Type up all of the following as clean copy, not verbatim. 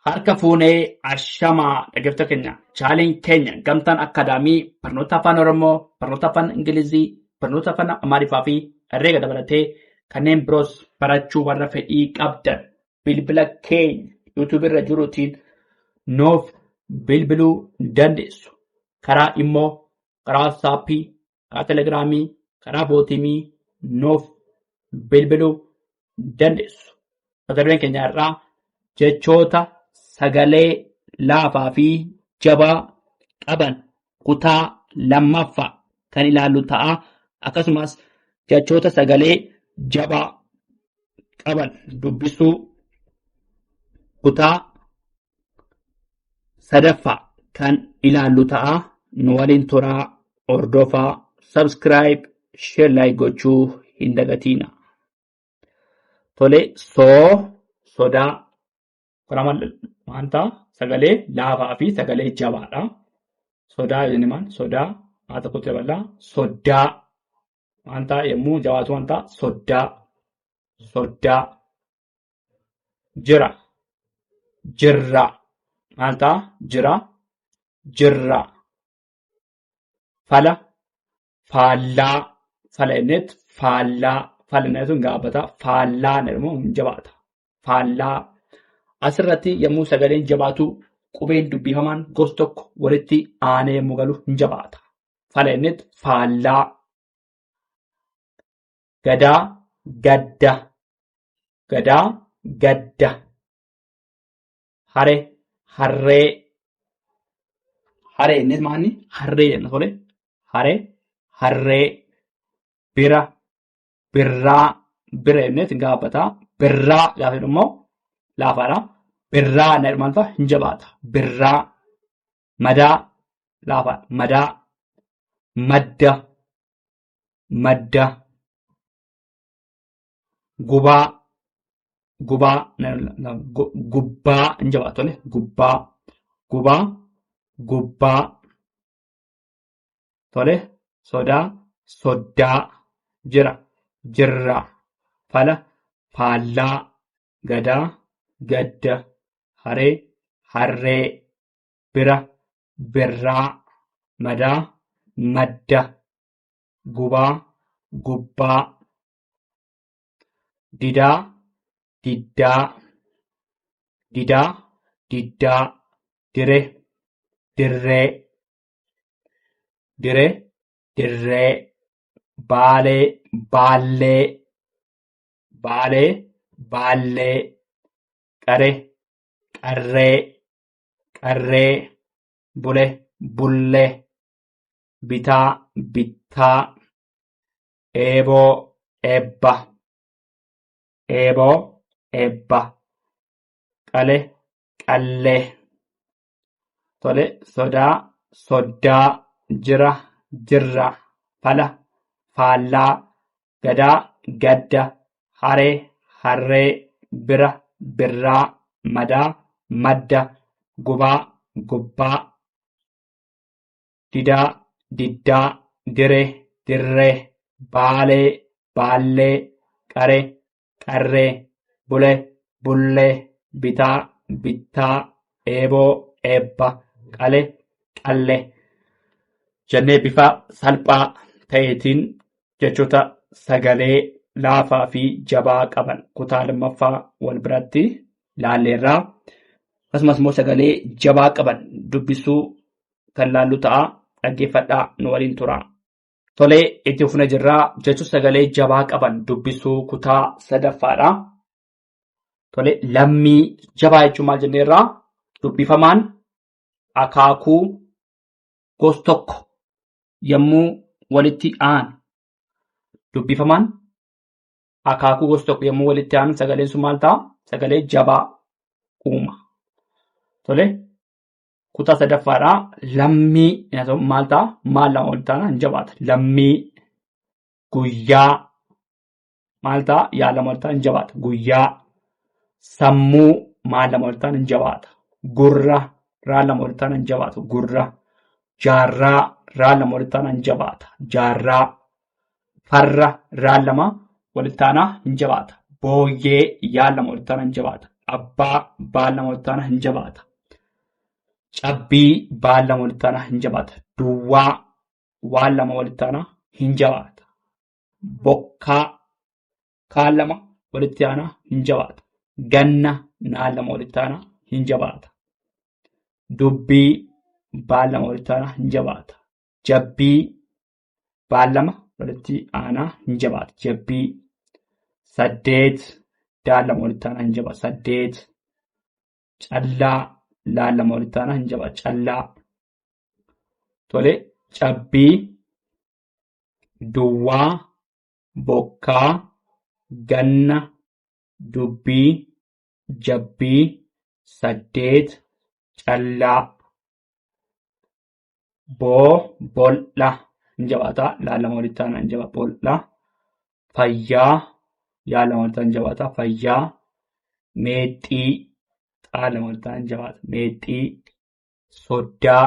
Harka fuunee ashamaa dhaggeeffattoota keenya chaaliin keenya gamtaan akaadaamii barnoota afaan Oromoo, barnoota afaan Ingilizii, barnoota afaan Amaariffaa fi herreega dabalatee kanneen biroos barachuu warra fedhii qabdan bilbila keenya yuutuubii irra jiruutiin nuuf bilbiluu dandeessu. Karaa immoo karaa waatsaappii, karaa telegiraamii, karaa bootimii nuuf bilbiluu dandeessu. Mata dureen keenya irraa jechoota sagalee laafaa fi jabaa qaban kutaa lammaffaa kan ilaallu ta'a. Akkasumas jechoota sagalee jabaa qaban dubbisuu kutaa sadaffaa kan ilaallu ta'a. Nu waliin turaa, hordofaa, subscribe, share, like gochuu hin dagatina. Tole sodaa wanta sagalee laafaa fi sagalee jabaadha. Sodaa jenniman sodaa haa tokkotti dabalaa sodaa wanta yommuu jabaatu wanta sodaa jirra wanta jirra fala innet fala innetu gaabata faallaa jedhamu jabaata faallaa. Asirratti yommuu sagaleen jabaatu qubeen dubbifamaan gosa tokko walitti aanee yommuu galu hin jabaata. Fala innet faallaa. Gadaa gadda. Harree innet maanni harree jenna tole. Harree bira innet gaafata. Birraa gaafa immoo laafaadha. Birraa maal ta'a hin jabaata. Birraa madaa laafaadha. Madda gubbaa hin jabaatu. Gubbaa tole. Sodaa jirra. Faallaa gadaa gadda harree birraa madaa madda gubbaa diddaa dirree baallee qarree bullee bittaa eeboo eebba qallee tole. Sodaa jirra faallaa gadaa gadda harree birraa madaa madda gubbaa diddaa dirree baallee qarree bullee bittaa eeboo eebba qallee jennee bifa salphaa ta'eetiin jechoota sagalee laafaa fi jabaa qaban kutaa lammaffaa wal biratti laalleerraa. Akkasumas immoo sagalee jabaa qaban dubbisuu kan laallu ta'a. Dhaggeeffadhaa, nu waliin turaa. Tolee, itti fufnee jirraa. Jechoota sagalee jabaa qaban dubbisuu kutaa sadaffaadha. Tolee, lammii jabaa jechuun maal jenneerraa? Dubbifamaan akaakuu gosa tokko yommuu walitti aanu. Dubbifamaan akaakuu gosa tokko yommuu walitti aanu sagaleen sun maal ta'a? Sagalee jabaa uuma. Tole, kutaa sadaffaadha. Lammii maal ta'a? Maal lama walitti aana hin jabaata. Lammii guyyaa maal ta'a? Yaa lama walitti aana hin jabaata. Guyyaa sammuu maal lama walitti aana hin jabaata. Gurra raa lama walitti aana hin jabaata. Gurra jaarraa raa lama walitti aana hin jabaata. Jaarraa farra raa lama walitti aana hin jabaata. Booyyee yaa lama walitti aana hin jabaata. abbaa baan lama walitti aanaa hin jabaata. Cabbii baan lama walitti aanaa hin jabaata. Duwwaa waan lama walitti aanaa hin jabaata. Bokkaa kaan lama walitti aanaa hin jabaata. Ganna naan lama walitti aanaa hin jabaata. Dubbii baan lama walitti aanaa hin jabaata. Jabbii baan lama walitti aanaa hin jabaata. Jabbii. Saddeet daan lama walitti aanaa hin jabaata. Saddeet. Callaa laan lama walitti aanaa hin jabaata. Callaa. Tole cabbii, duwwaa, bokkaa, ganna, dubbii, jabbii, saddeet, callaa. Bol'a hin jabaata. Laan lama walitti aanaa hin jabaata. Bol'a. Fayyaa yaa lama walitti aanaa hin jabaata. Fayyaa. Meexxii xaa lama walitti aanaa hin jabaata. Meexxii. Soddaa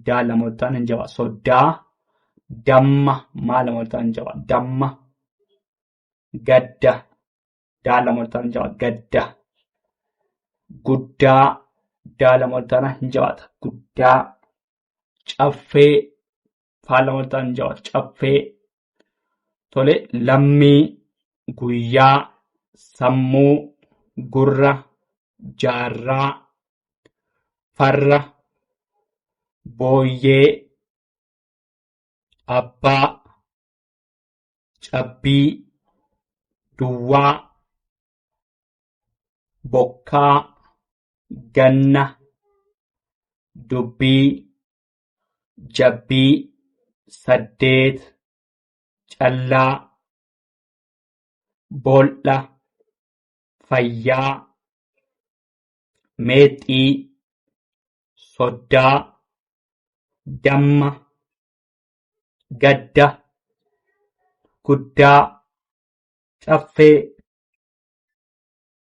daa lama walitti aanaa hin jabaata. Soddaa. Damma maa lama walitti aanaa hin jabaata. Damma. Gadda daa lama walitti aanaa hin jabaata. Gadda. Guddaa daa lama walitti aanaa hin jabaata. Guddaa. Caffee faan lama walitti aanaa hin jabaata. Caffee. Tole lammii, guyyaa, sammuu, gurra, jaarraa, farra, booyyee, abbaa, cabbii, duwwaa, bokkaa, ganna, dubbii, jabbii, saddeet, callaa, bol'a, fayyaa, meexxii, soddaa, damma, gadda, guddaa, caffee.